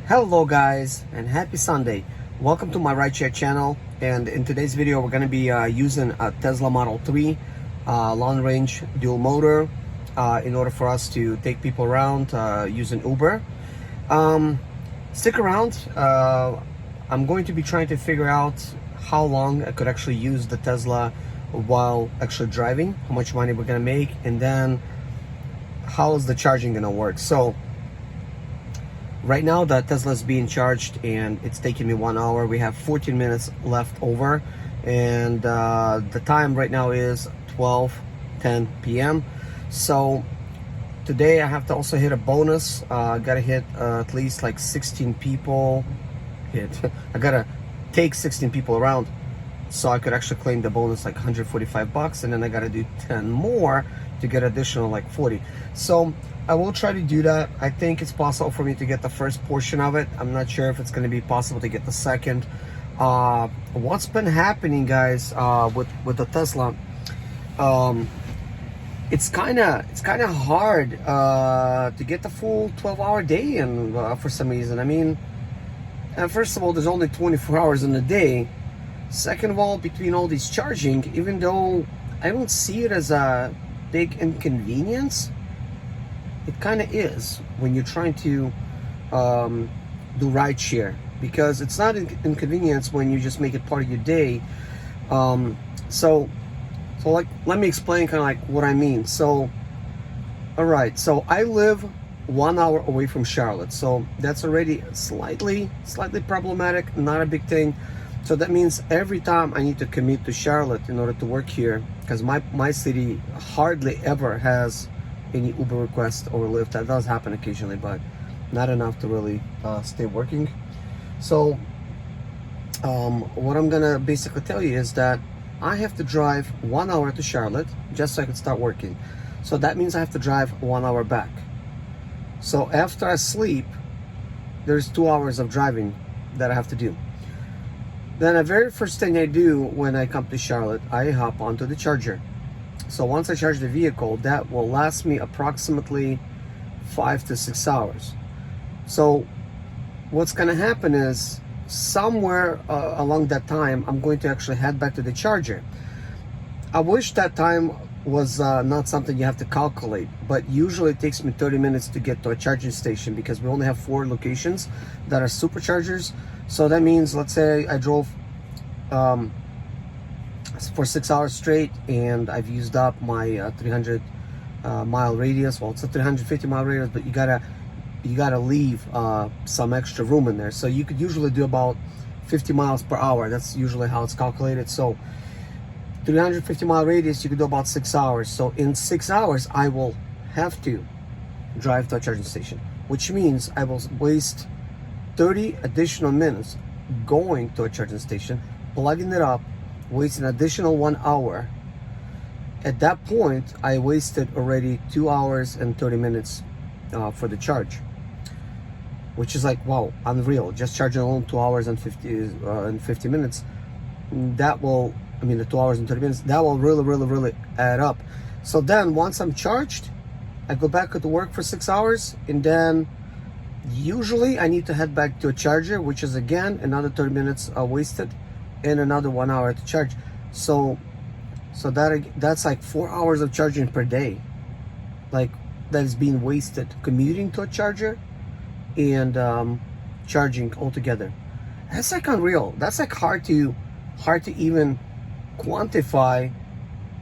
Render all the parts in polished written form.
Hello guys, and happy Sunday. Welcome to my rideshare channel, and in today's video we're going to be using a Tesla Model 3 long range dual motor in order for us to take people around using Uber. Stick around. I'm going to be trying to figure out how long I could actually use the Tesla while actually driving, how much money we're going to make, and then how is the charging going to work. So right now the Tesla is being charged and it's taking me 1 hour. We have 14 minutes left over, and the time right now is 12:10 p.m. So today I have to also hit a bonus. Gotta hit at least like 16 people. I gotta take 16 people around so I could actually claim the bonus, like $145, and then I gotta do 10 more to get additional like 40. So I will try to do that. I think it's possible for me to get the first portion of it. I'm not sure if it's going to be possible to get the second. What's been happening, guys, with the Tesla, it's kind of hard to get the full 12-hour day in for some reason. I mean, first of all, there's only 24 hours in a day. Second of all, between all these charging, even though I don't see it as a big inconvenience, it kind of is when you're trying to do rideshare, because it's not an inconvenience when you just make it part of your day. So like, let me explain kind of like what I mean. So, all right, so I live 1 hour away from Charlotte, so that's already slightly problematic, not a big thing. So that means every time I need to commute to Charlotte in order to work here, because my city hardly ever has any Uber request or Lyft. That does happen occasionally, but not enough to really stay working. So what I'm gonna basically tell you is that I have to drive 1 hour to Charlotte just so I can start working. So that means I have to drive 1 hour back. So after I sleep, there's 2 hours of driving that I have to do. Then the very first thing I do when I come to Charlotte, I hop onto the charger. So once I charge the vehicle, that will last me approximately 5 to 6 hours. So what's going to happen is somewhere along that time, I'm going to actually head back to the charger. I wish that time was not something you have to calculate, but usually it takes me 30 minutes to get to a charging station, because we only have 4 locations that are superchargers. So that means, let's say I drove for 6 hours straight and I've used up my 300 mile radius. Well, it's a 350 mile radius, but you gotta leave some extra room in there. So you could usually do about 50 miles per hour. That's usually how it's calculated. So 350 mile radius, you could do about 6 hours. So in 6 hours, I will have to drive to a charging station, which means I will waste 30 additional minutes going to a charging station, plugging it up, waste an additional 1 hour. At that point, I wasted already 2 hours and 30 minutes for the charge, which is like, wow, unreal. Just charging alone 2 hours and 50 minutes. That will, I mean, the 2 hours and 30 minutes, that will really add up. So then once I'm charged, I go back to work for 6 hours, and then usually I need to head back to a charger, which is again another 30 minutes wasted, and another 1 hour to charge. So that's like 4 hours of charging per day, like that is being wasted commuting to a charger and charging altogether. That's like unreal. That's like hard to even quantify,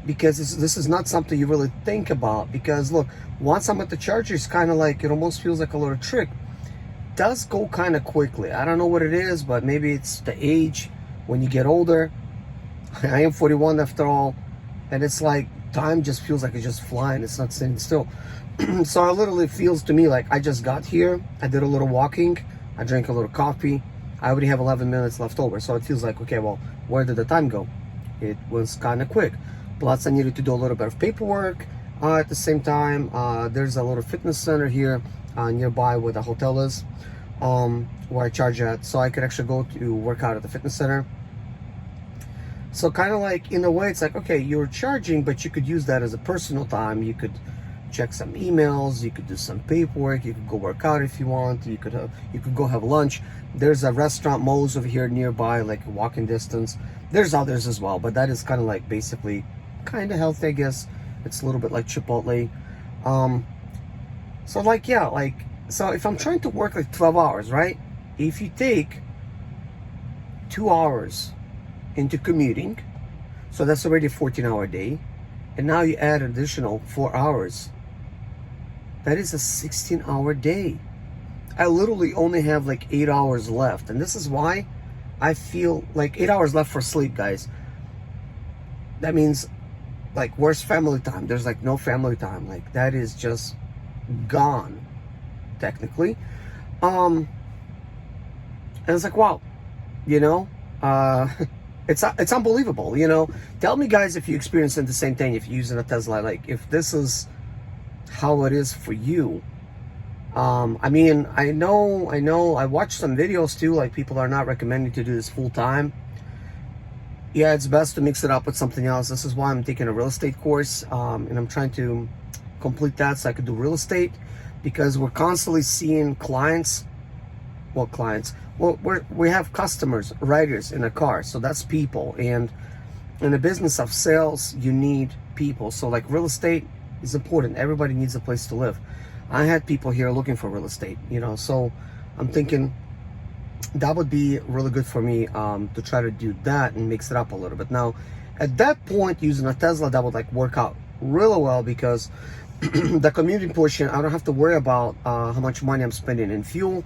because this is not something you really think about. Because look, once I'm at the charger, it's kind of like, it almost feels like a little trick. It does go kind of quickly. I don't know what it is, but maybe it's the age. When you get older, I am 41 after all, and it's like time just feels like it's just flying. It's not sitting still. So it literally feels to me like I just got here, I did a little walking, I drank a little coffee, I already have 11 minutes left over. So it feels like, okay, well, where did the time go? It was kind of quick. Plus I needed to do a little bit of paperwork at the same time. There's a little fitness center here nearby where the hotel is, where I charge at, so I could actually go to work out at the fitness center. So kind of like, in a way, it's like, okay, you're charging, but you could use that as a personal time. You could check some emails, you could do some paperwork, you could go work out if you want, you could go have lunch. There's a restaurant, Moe's, over here nearby, like walking distance. There's others as well, but that is kind of like basically kind of healthy, I guess. It's a little bit like Chipotle. So like, yeah, like, so if I'm trying to work like 12 hours, right? If you take 2 hours into commuting, so that's already a 14-hour day, and now you add an additional 4 hours, that is a 16-hour day. I literally only have like 8 hours left, and this is why I feel like 8 hours left for sleep, guys. That means, like, where's family time? There's like no family time. Like, that is just gone, technically. And it's like, wow, you know, it's unbelievable, you know. Tell me, guys, if you experiencing the same thing, if you're using a Tesla, like if this is how it is for you. I mean, I know I watched some videos too, like people are not recommending to do this full time. Yeah, it's best to mix it up with something else. This is why I'm taking a real estate course, and I'm trying to complete that so I could do real estate, because we're constantly seeing clients. Well, we have customers, riders in a car, so that's people. And in the business of sales, you need people. So like real estate is important. Everybody needs a place to live. I had people here looking for real estate, you know, so I'm thinking that would be really good for me, to try to do that and mix it up a little bit. Now, at that point, using a Tesla, that would like work out really well, because the commuting portion, I don't have to worry about how much money I'm spending in fuel.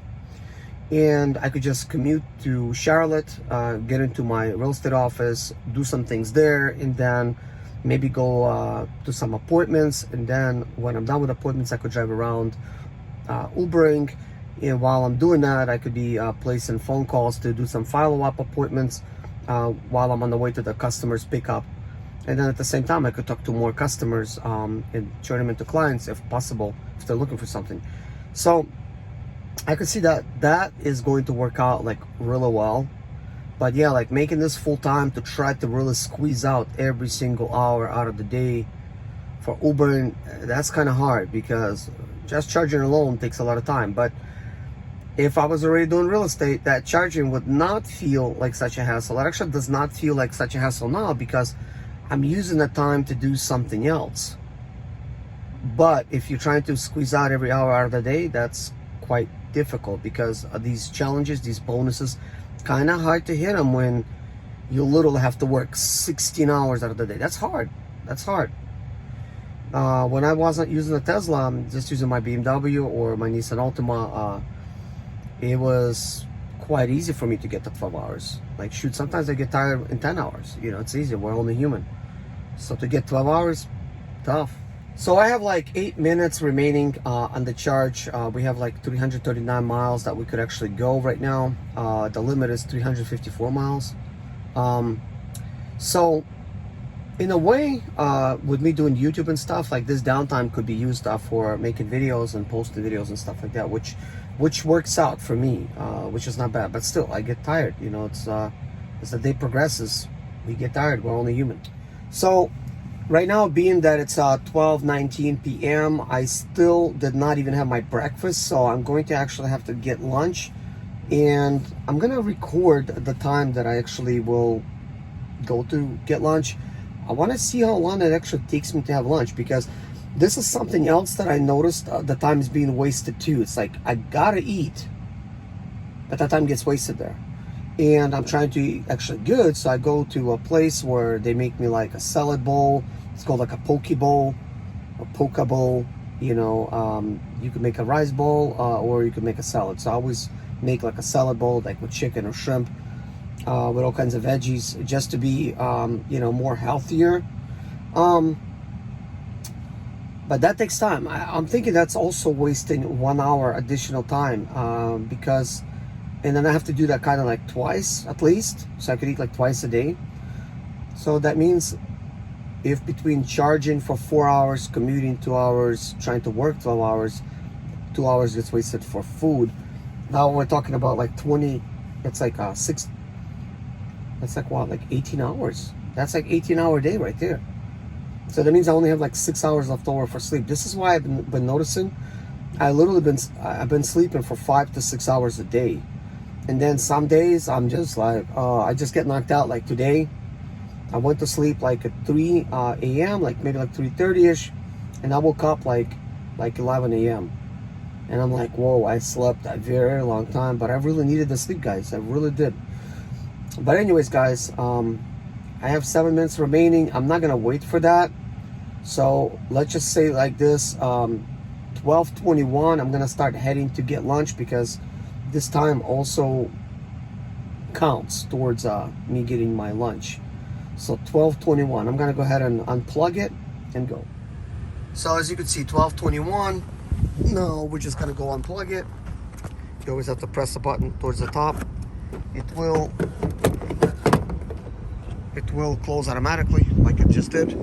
And I could just commute to Charlotte, get into my real estate office, do some things there, and then maybe go to some appointments. And then when I'm done with appointments, I could drive around Ubering. And while I'm doing that, I could be placing phone calls to do some follow-up appointments while I'm on the way to the customer's pickup. And then at the same time, I could talk to more customers and turn them into clients if possible, if they're looking for something. So I could see that is going to work out like really well. But yeah, like making this full time to try to really squeeze out every single hour out of the day for Uber, that's kind of hard, because just charging alone takes a lot of time. But if I was already doing real estate, that charging would not feel like such a hassle. It actually does not feel like such a hassle now, because I'm using the time to do something else. But if you're trying to squeeze out every hour out of the day, that's quite difficult, because these challenges, these bonuses, kind of hard to hit them when you literally have to work 16 hours out of the day. That's hard. That's hard. When I wasn't using a Tesla, I'm just using my BMW or my Nissan Altima. It was quite easy for me to get to 12 hours. Like, shoot, sometimes I get tired in 10 hours. You know, it's easy. We're only human. So to get 12 hours, tough. So I have like 8 minutes remaining on the charge. We have like 339 miles that we could actually go right now. The limit is 354 miles. So in a way, with me doing YouTube and stuff, like this downtime could be used for making videos and posting videos and stuff like that, which works out for me, which is not bad. But still, I get tired. You know, it's as the day progresses, we get tired. We're only human. So right now, being that it's 12:19 p.m., I still did not even have my breakfast, so I'm going to actually have to get lunch, and I'm gonna record the time that I actually will go to get lunch. I want to see how long it actually takes me to have lunch, because this is something else that I noticed. The time is being wasted too. It's like I gotta eat, but that time gets wasted there. And I'm trying to eat actually good, so I go to a place where they make me like a salad bowl. It's called like a poke bowl or poke bowl. You know, you can make a rice bowl or you can make a salad. So I always make like a salad bowl, like with chicken or shrimp, with all kinds of veggies, just to be, you know, more healthier. But that takes time. I'm thinking that's also wasting 1 hour additional time, because, and then I have to do that kind of like twice at least, so I could eat like twice a day. So that means if between charging for 4 hours, commuting 2 hours, trying to work 12 hours, 2 hours gets wasted for food. Now we're talking about like 20, it's like that's like what, like 18 hours. That's like 18-hour day right there. So that means I only have like 6 hours left over for sleep. This is why I've been noticing. I've been sleeping for 5 to 6 hours a day. And then some days I'm just like, I just get knocked out. Like today, I went to sleep like at 3 a.m., like maybe like 3:30ish, and I woke up like 11 a.m. And I'm like, whoa, I slept a very long time, but I really needed the sleep, guys. I really did. But anyways, guys, I have 7 minutes remaining. I'm not gonna wait for that. So let's just say like this, 12:21, I'm gonna start heading to get lunch, because this time also counts towards me getting my lunch. So 12:21, I'm gonna go ahead and unplug it and go. So as you can see, 12:21. No, we're just gonna go unplug it. You always have to press the button towards the top. It will close automatically, like it just did.